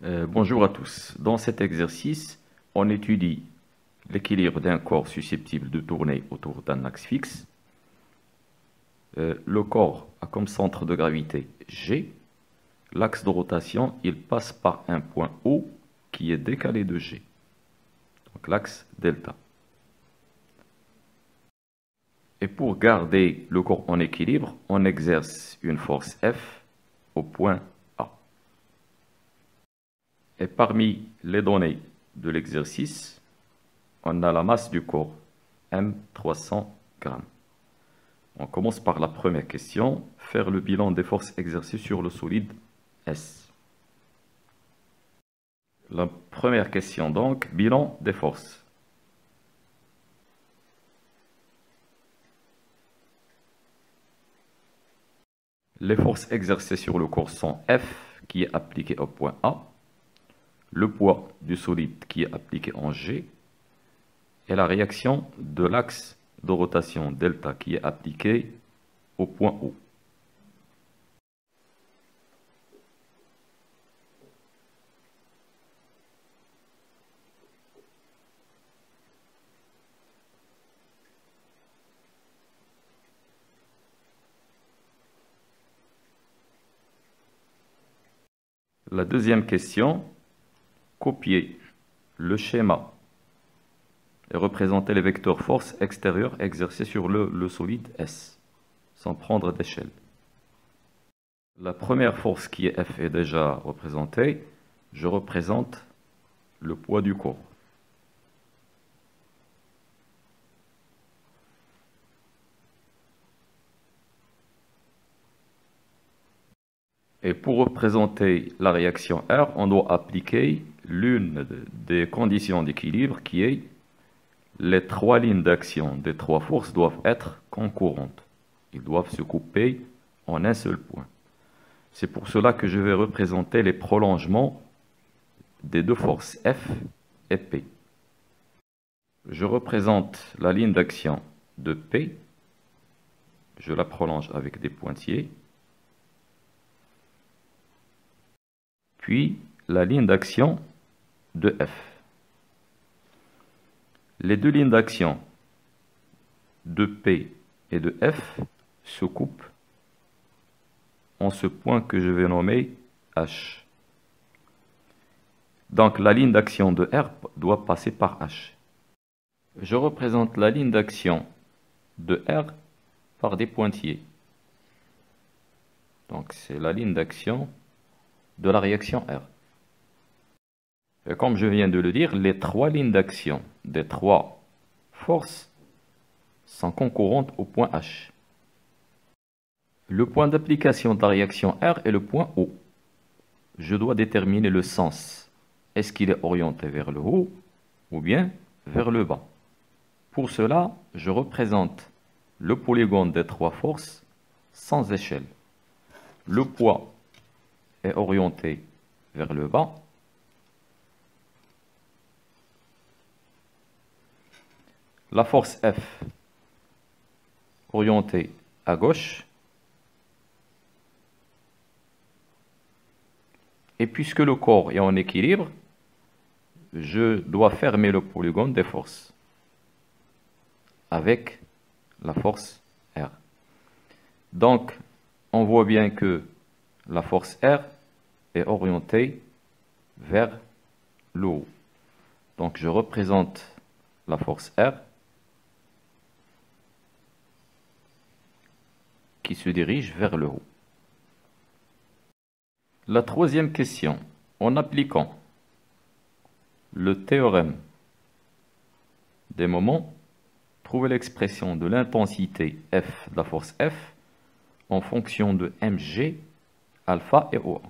Bonjour à tous. Dans cet exercice, on étudie l'équilibre d'un corps susceptible de tourner autour d'un axe fixe. Le corps a comme centre de gravité G. L'axe de rotation, il passe par un point O qui est décalé de G. Donc l'axe delta. Et pour garder le corps en équilibre, on exerce une force F au point A. Et parmi les données de l'exercice, on a la masse du corps, M 300 grammes. On commence par la première question, faire le bilan des forces exercées sur le solide S. La première question donc, bilan des forces. Les forces exercées sur le corps sont F qui est appliqué au point A, le poids du solide qui est appliqué en G, et la réaction de l'axe de rotation delta qui est appliqué au point O. La deuxième question, copier le schéma et représenter les vecteurs force extérieure exercés sur le solide S, sans prendre d'échelle. La première force qui est F est déjà représentée. Je représente le poids du corps. Et pour représenter la réaction R, on doit appliquer l'une des conditions d'équilibre qui est les trois lignes d'action des trois forces doivent être concurrentes. Ils doivent se couper en un seul point. C'est pour cela que je vais représenter les prolongements des deux forces F et P. Je représente la ligne d'action de P. Je la prolonge avec des pointillés. Puis la ligne d'action de F. Les deux lignes d'action de P et de F se coupent en ce point que je vais nommer H. Donc la ligne d'action de R doit passer par H. Je représente la ligne d'action de R par des pointillés. Donc c'est la ligne d'action de la réaction R. Et comme je viens de le dire, les trois lignes d'action des trois forces sont concurrentes au point H. Le point d'application de la réaction R est le point O. Je dois déterminer le sens. Est-ce qu'il est orienté vers le haut ou bien vers le bas? Pour cela, je représente le polygone des trois forces sans échelle. Le poids est orienté vers le bas. La force F orientée à gauche. Et puisque le corps est en équilibre, je dois fermer le polygone des forces avec la force R. Donc, on voit bien que la force R est orientée vers le haut. Donc, je représente la force R qui se dirige vers le haut. La troisième question, en appliquant le théorème des moments, trouvez l'expression de l'intensité F de la force F en fonction de mg, alpha et O1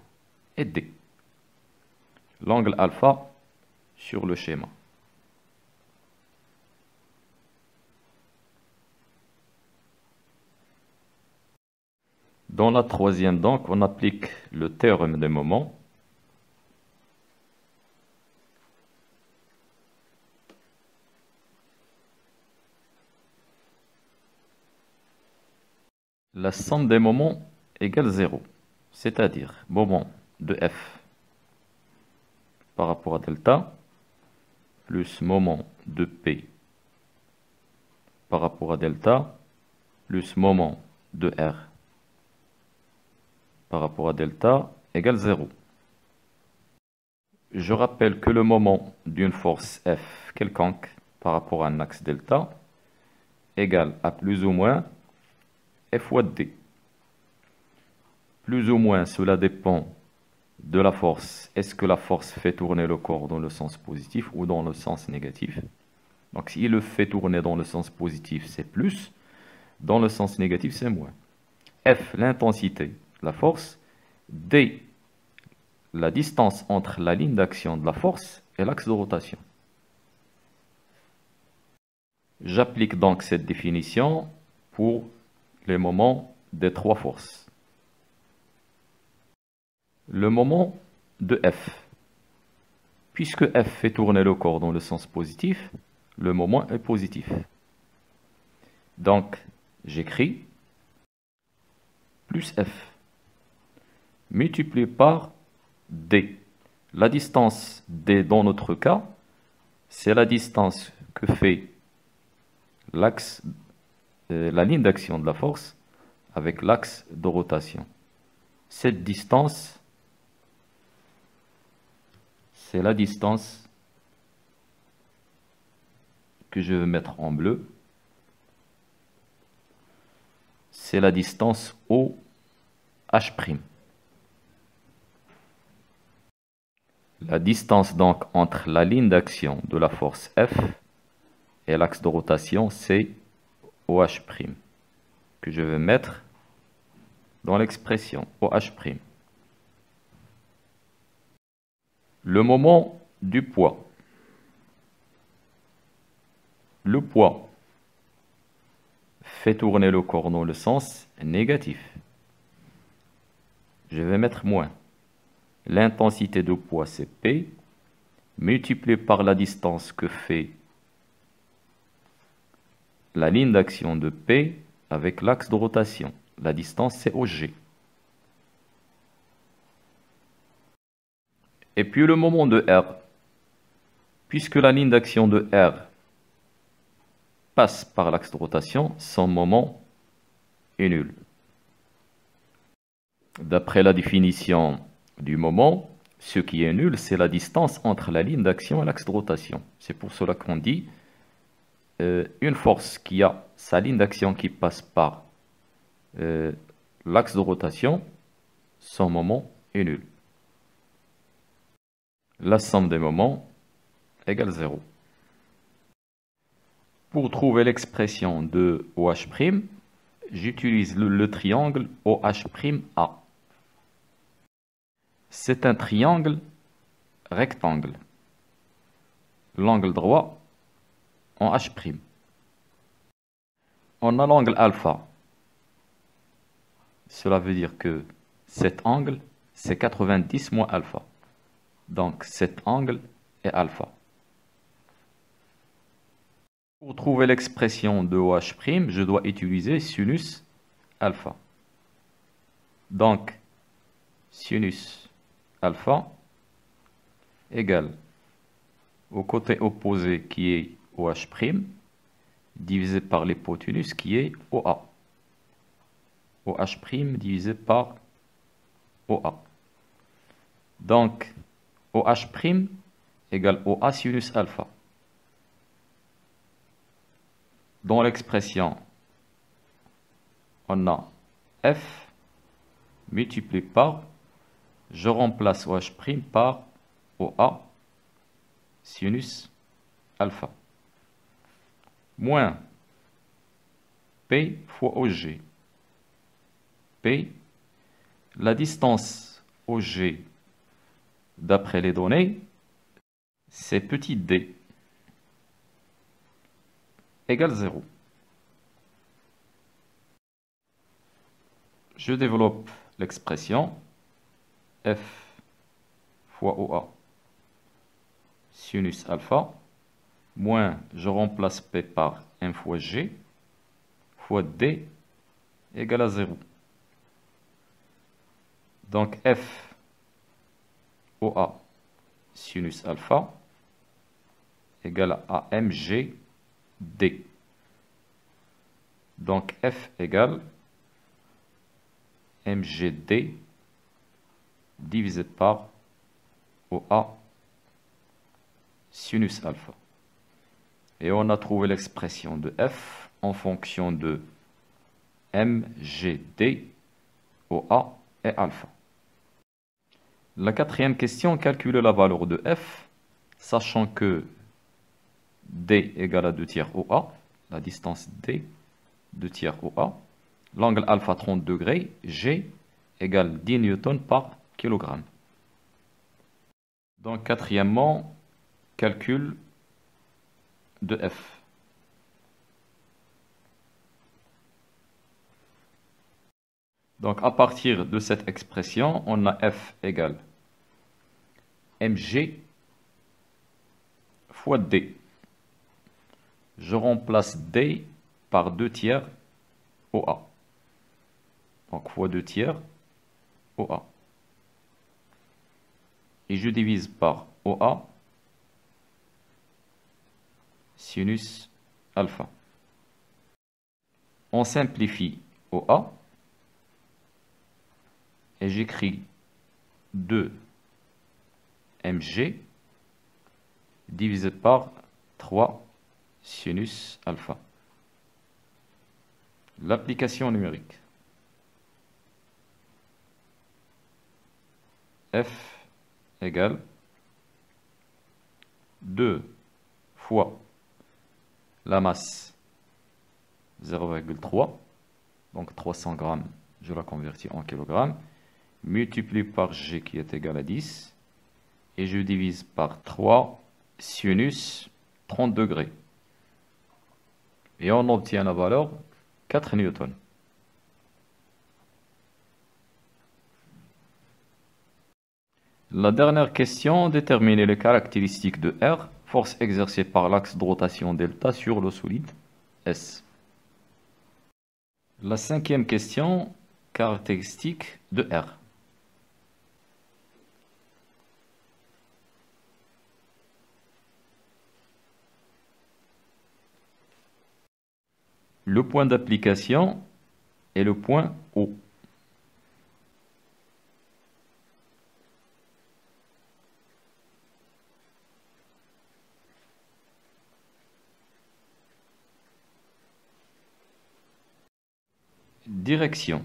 et D. L'angle alpha sur le schéma. Dans la troisième, donc, on applique le théorème des moments. La somme des moments égale 0, c'est-à-dire moment de F par rapport à delta plus moment de P par rapport à delta plus moment de R par rapport à delta égale 0. Je rappelle que le moment d'une force F quelconque par rapport à un axe delta égale à plus ou moins F fois D. Plus ou moins, cela dépend de la force. Est-ce que la force fait tourner le corps dans le sens positif ou dans le sens négatif? Donc, s'il le fait tourner dans le sens positif, c'est plus. Dans le sens négatif, c'est moins. F, l'intensité, la force. D, la distance entre la ligne d'action de la force et l'axe de rotation. J'applique donc cette définition pour les moments des trois forces. Le moment de F. Puisque F fait tourner le corps dans le sens positif, le moment est positif. Donc, j'écris plus F multiplié par D. La distance D dans notre cas, c'est la distance que fait l'axe, la ligne d'action de la force avec l'axe de rotation. Cette distance, c'est la distance que je vais mettre en bleu. C'est la distance OH'. La distance donc entre la ligne d'action de la force F et l'axe de rotation, c'est OH', que je vais mettre dans l'expression OH'. Le moment du poids. Le poids fait tourner le corps dans le sens négatif. Je vais mettre moins. L'intensité de poids, c'est P, multiplié par la distance que fait la ligne d'action de P avec l'axe de rotation. La distance, c'est OG. Et puis le moment de R, puisque la ligne d'action de R passe par l'axe de rotation, son moment est nul. D'après la définition du moment, ce qui est nul, c'est la distance entre la ligne d'action et l'axe de rotation. C'est pour cela qu'on dit une force qui a sa ligne d'action qui passe par l'axe de rotation, son moment est nul. La somme des moments égale 0. Pour trouver l'expression de OH', j'utilise le triangle OH'A. C'est un triangle rectangle. L'angle droit en H'. On a l'angle alpha. Cela veut dire que cet angle, c'est 90 moins alpha. Donc cet angle est alpha. Pour trouver l'expression de OH', je dois utiliser sinus alpha. Donc sinus alpha égale au côté opposé qui est OH' divisé par l'hypoténuse qui est OA. OH' divisé par OA. Donc OH' égale OA sinus alpha. Dans l'expression, on a F multiplié par, je remplace OH' par OA sinus alpha, moins P fois OG. P, la distance OG, d'après les données, c'est petit d, égale 0. Je développe l'expression F fois OA sinus alpha, moins je remplace P par 1 fois G, fois D égale à 0. Donc F OA sinus alpha égale à mg d. Donc f égale mgd divisé par OA sinus alpha. Et on a trouvé l'expression de f en fonction de mgd, OA et alpha. La quatrième question, calculer la valeur de f, sachant que d égale à 2 tiers OA, la distance d, 2 tiers OA, l'angle alpha 30 degrés, G égale 10 newtons par kilogramme. Donc, quatrièmement, calcul de F. Donc, à partir de cette expression, on a F égale mg fois d. Je remplace d par 2 tiers OA. Donc, fois 2 tiers OA. Et je divise par OA sinus alpha. On simplifie OA et j'écris 2 mg divisé par 3 sinus alpha. L'application numérique. F égale 2 fois la masse 0,3, donc 300 grammes, je la convertis en kilogrammes, multiplié par G qui est égal à 10, et je divise par 3 sinus 30 degrés. Et on obtient la valeur 4 newtons. La dernière question, déterminer les caractéristiques de R, force exercée par l'axe de rotation delta sur le solide S. La cinquième question, caractéristiques de R. Le point d'application est le point O. Direction.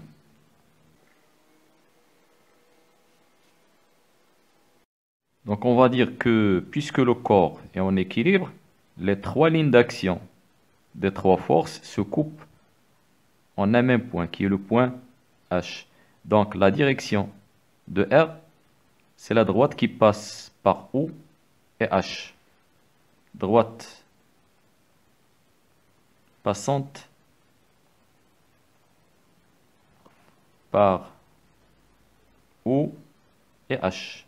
Donc on va dire que puisque le corps est en équilibre, les 3 lignes d'action des 3 forces se coupent en un même point qui est le point H. Donc la direction de R, c'est la droite qui passe par O et H. Droite passante par O et H.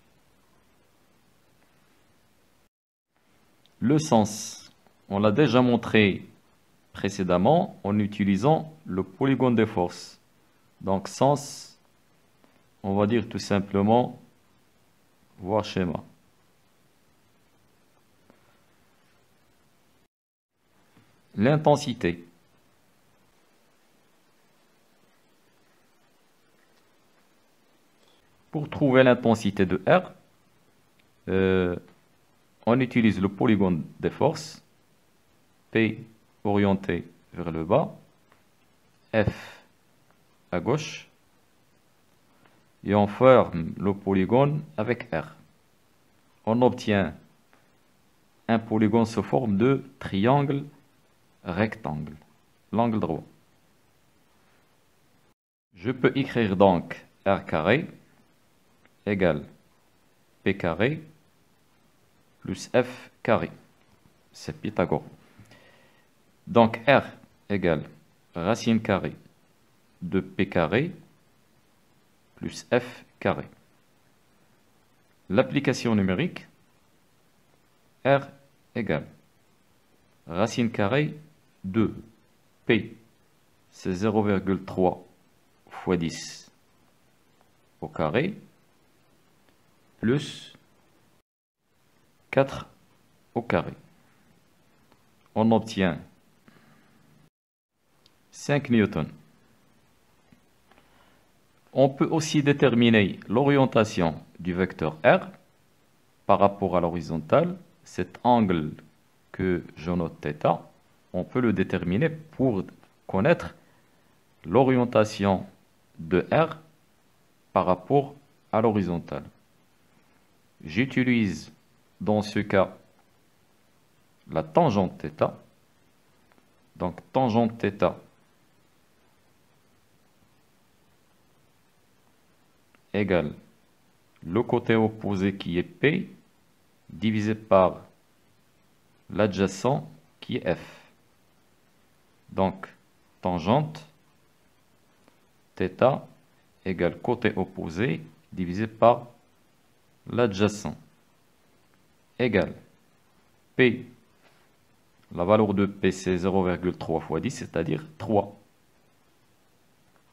Le sens, on l'a déjà montré précédemment en utilisant le polygone des forces. Donc sens, on va dire tout simplement voir schéma. L'intensité. Pour trouver l'intensité de R, on utilise le polygone des forces, P orienté vers le bas, F à gauche, et on forme le polygone avec R. On obtient un polygone sous forme de triangle rectangle, l'angle droit. Je peux écrire donc R carré égale P carré plus F carré. C'est Pythagore. Donc R égale racine carrée de P carré plus F carré. L'application numérique, R égale racine carrée de P, c'est 0,3 fois 10 au carré, plus 4 au carré. On obtient 5 newtons. On peut aussi déterminer l'orientation du vecteur R par rapport à l'horizontale. Cet angle que je note θ, on peut le déterminer pour connaître l'orientation de R par rapport à l'horizontale. J'utilise dans ce cas la tangente θ. Donc tangente θ égale le côté opposé qui est P divisé par l'adjacent qui est F. Donc tangente θ égale côté opposé divisé par l'adjacent égale P. La valeur de P c'est 0,3 fois 10, c'est-à-dire 3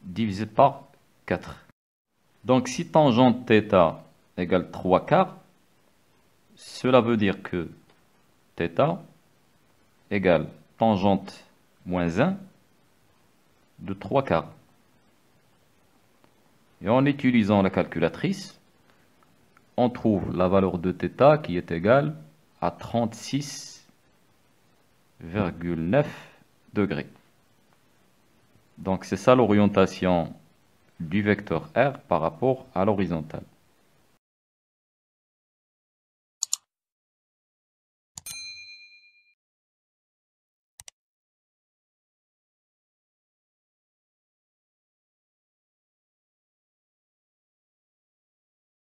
divisé par 4. Donc si tangente θ égale 3 quarts, cela veut dire que θ égale tangente moins 1 de 3 quarts. Et en utilisant la calculatrice, on trouve la valeur de θ qui est égale à 36,9 degrés. Donc c'est ça l'orientation du vecteur R par rapport à l'horizontale.